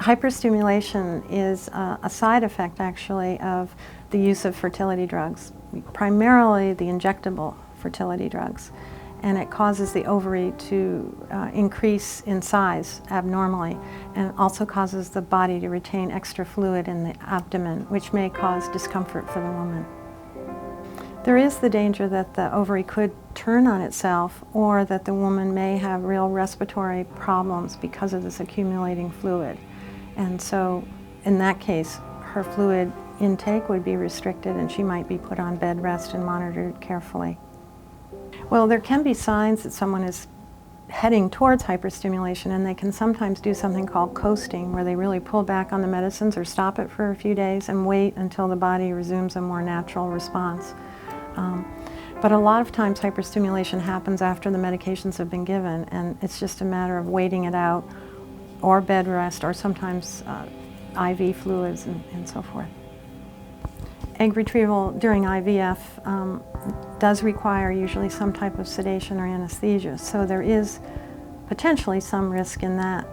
Hyperstimulation is a side effect, actually, of the use of fertility drugs, primarily the injectable fertility drugs. And it causes the ovary to increase in size abnormally, and also causes the body to retain extra fluid in the abdomen, which may cause discomfort for the woman. There is the danger that the ovary could turn on itself, or that the woman may have real respiratory problems because of this accumulating fluid. And so, in that case, her fluid intake would be restricted and she might be put on bed rest and monitored carefully. Well, there can be signs that someone is heading towards hyperstimulation, and they can sometimes do something called coasting, where they really pull back on the medicines or stop it for a few days and wait until the body resumes a more natural response. But a lot of times hyperstimulation happens after the medications have been given, and it's just a matter of waiting it out, or bed rest, or sometimes IV fluids and so forth. Egg retrieval during IVF does require usually some type of sedation or anesthesia, so there is potentially some risk in that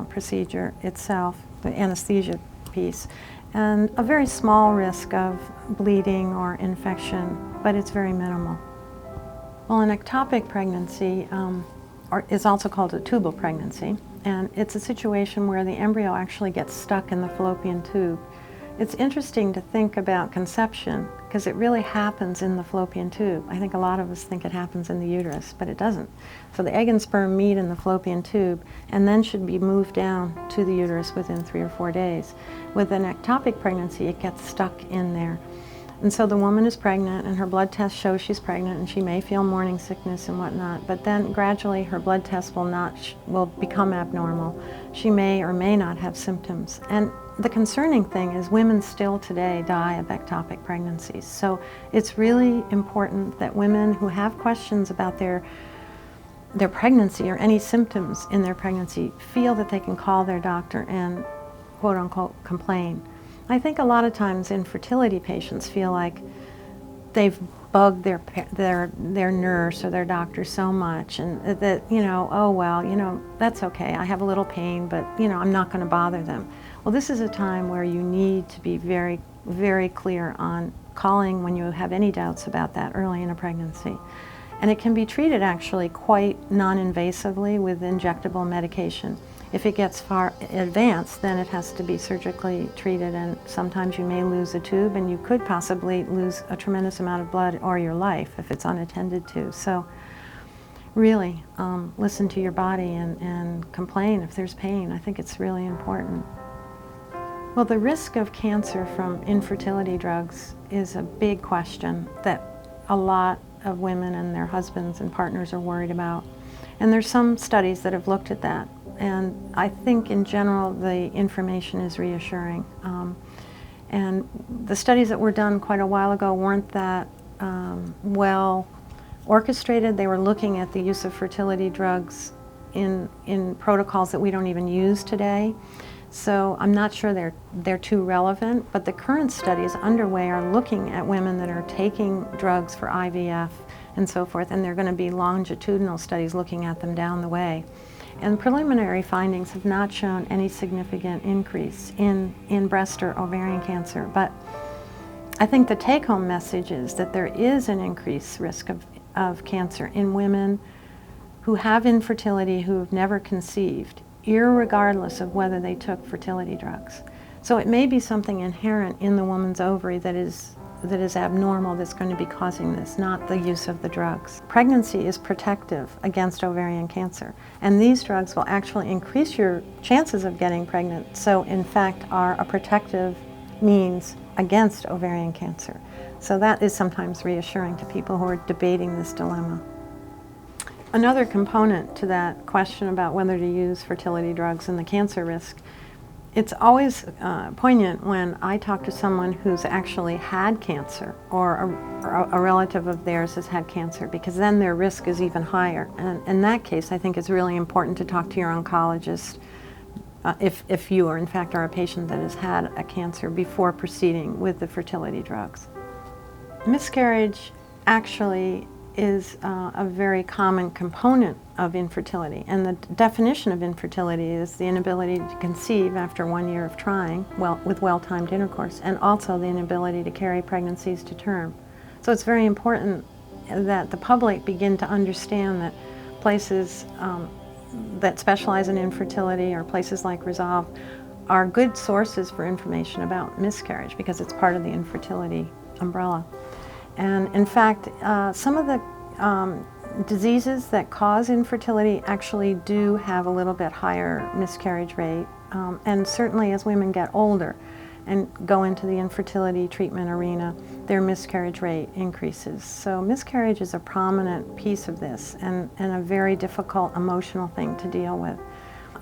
procedure itself, the anesthesia piece, and a very small risk of bleeding or infection, but it's very minimal. Well, an ectopic pregnancy is also called a tubal pregnancy, and it's a situation where the embryo actually gets stuck in the fallopian tube. It's interesting to think about conception, because it really happens in the fallopian tube. I think a lot of us think it happens in the uterus, but it doesn't. So the egg and sperm meet in the fallopian tube and then should be moved down to the uterus within 3 or 4 days. With an ectopic pregnancy, it gets stuck in there. And so the woman is pregnant, and her blood tests show she's pregnant, and she may feel morning sickness and whatnot, but then gradually her blood tests will become abnormal. She may or may not have symptoms. And the concerning thing is women still today die of ectopic pregnancies. So it's really important that women who have questions about their pregnancy or any symptoms in their pregnancy feel that they can call their doctor and quote unquote complain. I think a lot of times infertility patients feel like they've bugged their nurse or their doctor so much, and that, oh well, that's okay, I have a little pain, but I'm not going to bother them. Well, this is a time where you need to be very, very clear on calling when you have any doubts about that early in a pregnancy. And it can be treated actually quite non-invasively with injectable medication. If it gets far advanced, then it has to be surgically treated, and sometimes you may lose a tube, and you could possibly lose a tremendous amount of blood or your life if it's unattended to. So really, listen to your body and complain if there's pain. I think it's really important. Well, the risk of cancer from infertility drugs is a big question that a lot of women and their husbands and partners are worried about. And there's some studies that have looked at that. And I think in general the information is reassuring. And the studies that were done quite a while ago weren't that well orchestrated. They were looking at the use of fertility drugs in protocols that we don't even use today. So I'm not sure they're too relevant, but the current studies underway are looking at women that are taking drugs for IVF and so forth, and there are going to be longitudinal studies looking at them down the way. And preliminary findings have not shown any significant increase in breast or ovarian cancer, but I think the take-home message is that there is an increased risk of cancer in women who have infertility, who have never conceived, irregardless of whether they took fertility drugs. So it may be something inherent in the woman's ovary that is abnormal that's going to be causing this, not the use of the drugs. Pregnancy is protective against ovarian cancer, and these drugs will actually increase your chances of getting pregnant, so in fact are a protective means against ovarian cancer. So that is sometimes reassuring to people who are debating this dilemma. Another component to that question about whether to use fertility drugs and the cancer risk, it's always poignant when I talk to someone who's actually had cancer, or a relative of theirs has had cancer, because then their risk is even higher. And in that case, I think it's really important to talk to your oncologist if you in fact are a patient that has had a cancer before proceeding with the fertility drugs. Miscarriage actually is a very common component of infertility. And the definition of infertility is the inability to conceive after 1 year of trying with well-timed intercourse, and also the inability to carry pregnancies to term. So it's very important that the public begin to understand that places that specialize in infertility, or places like Resolve, are good sources for information about miscarriage, because it's part of the infertility umbrella. And in fact, some of the diseases that cause infertility actually do have a little bit higher miscarriage rate. And certainly as women get older and go into the infertility treatment arena, their miscarriage rate increases. So miscarriage is a prominent piece of this, and a very difficult emotional thing to deal with.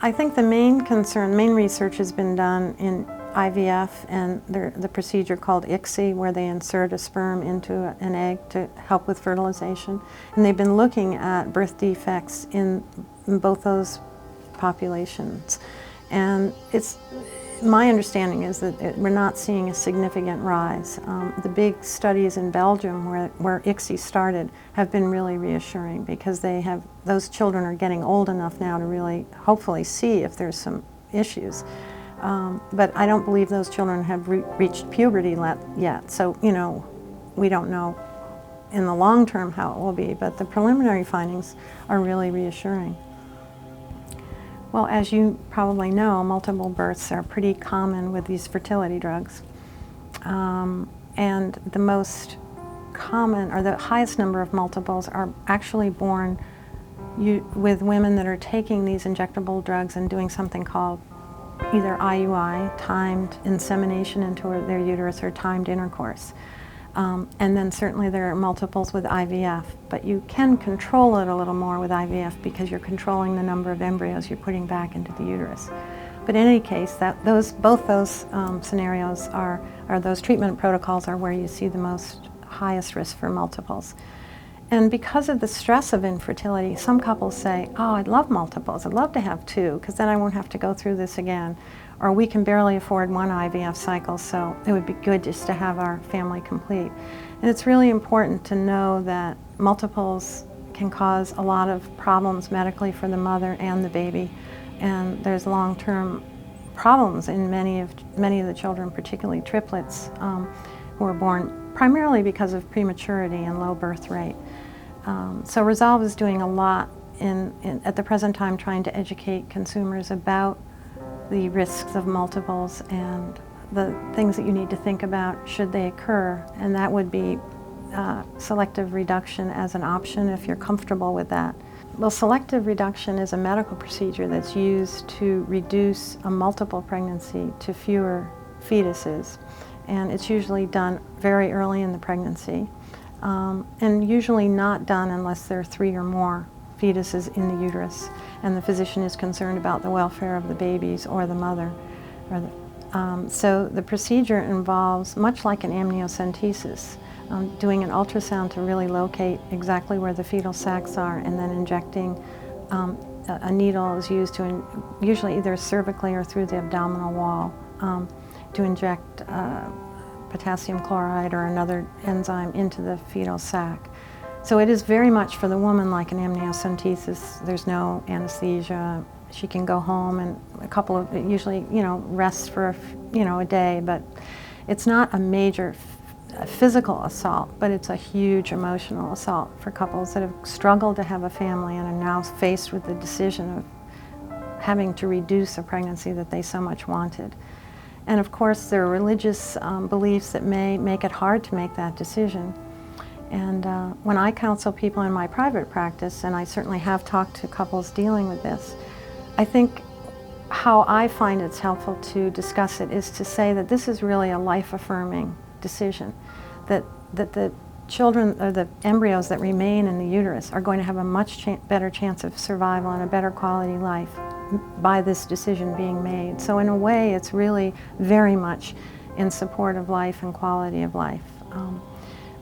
I think the main research has been done in IVF and the procedure called ICSI, where they insert a sperm into an egg to help with fertilization. And they've been looking at birth defects in both those populations. And my understanding is that we're not seeing a significant rise. The big studies in Belgium where ICSI started have been really reassuring, because those children are getting old enough now to really hopefully see if there's some issues. But I don't believe those children have reached puberty yet. So, we don't know in the long term how it will be, but the preliminary findings are really reassuring. Well, as you probably know, multiple births are pretty common with these fertility drugs. And the most common, or the highest number of multiples, are actually born with women that are taking these injectable drugs and doing something called either IUI, timed insemination into their uterus, or timed intercourse. And then certainly there are multiples with IVF, but you can control it a little more with IVF because you're controlling the number of embryos you're putting back into the uterus. But in any case, both those scenarios those treatment protocols are where you see the highest risk for multiples. And because of the stress of infertility, some couples say, oh, I'd love multiples, I'd love to have 2, because then I won't have to go through this again. Or we can barely afford 1 IVF cycle, so it would be good just to have our family complete. And it's really important to know that multiples can cause a lot of problems medically for the mother and the baby. And there's long-term problems in many of the children, particularly triplets, who are born primarily because of prematurity and low birth rate. So Resolve is doing a lot at the present time, trying to educate consumers about the risks of multiples and the things that you need to think about should they occur, and that would be selective reduction as an option if you're comfortable with that. Well, selective reduction is a medical procedure that's used to reduce a multiple pregnancy to fewer fetuses, and it's usually done very early in the pregnancy, and usually not done unless there are 3 or more fetuses in the uterus, and the physician is concerned about the welfare of the babies or the mother. So the procedure involves, much like an amniocentesis, doing an ultrasound to really locate exactly where the fetal sacs are, and then injecting. A needle is used to, usually either cervically or through the abdominal wall, to inject potassium chloride or another enzyme into the fetal sac. So it is very much for the woman like an amniocentesis. There's no anesthesia. She can go home and usually, rest for, a day, but it's not a major physical assault, but it's a huge emotional assault for couples that have struggled to have a family and are now faced with the decision of having to reduce a pregnancy that they so much wanted. And of course, there are religious beliefs that may make it hard to make that decision. And when I counsel people in my private practice, and I certainly have talked to couples dealing with this, I think how I find it's helpful to discuss it is to say that this is really a life-affirming decision, that the children, or the embryos that remain in the uterus, are going to have a much better chance of survival and a better quality life by this decision being made. So in a way, it's really very much in support of life and quality of life.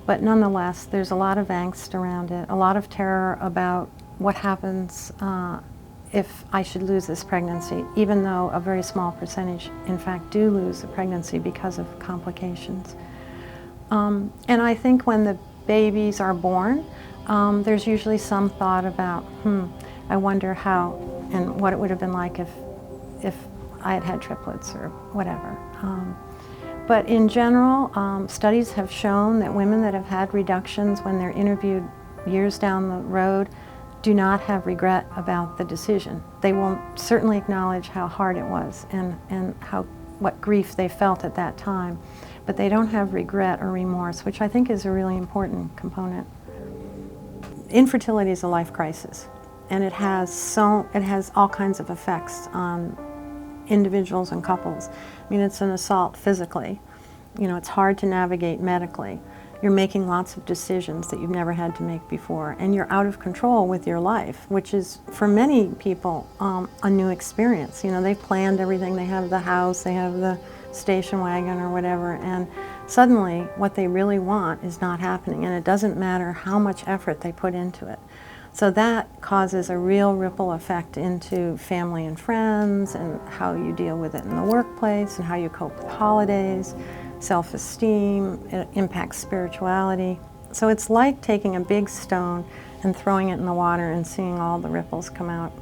But nonetheless, there's a lot of angst around it, a lot of terror about what happens if I should lose this pregnancy, even though a very small percentage, in fact, do lose the pregnancy because of complications. And I think when the babies are born, there's usually some thought about, I wonder how and what it would have been like if I had had triplets or whatever. But in general, studies have shown that women that have had reductions when they're interviewed years down the road do not have regret about the decision. They will certainly acknowledge how hard it was and what grief they felt at that time, but they don't have regret or remorse, which I think is a really important component. Infertility is a life crisis, and it has all kinds of effects on individuals and couples. I mean, it's an assault physically. You know, it's hard to navigate medically. You're making lots of decisions that you've never had to make before, and you're out of control with your life, which is, for many people, a new experience. You know, they've planned everything. They have the house, they have the station wagon or whatever, and suddenly what they really want is not happening, and it doesn't matter how much effort they put into it. So that causes a real ripple effect into family and friends, and how you deal with it in the workplace, and how you cope with holidays, self-esteem. It impacts spirituality. So it's like taking a big stone and throwing it in the water and seeing all the ripples come out.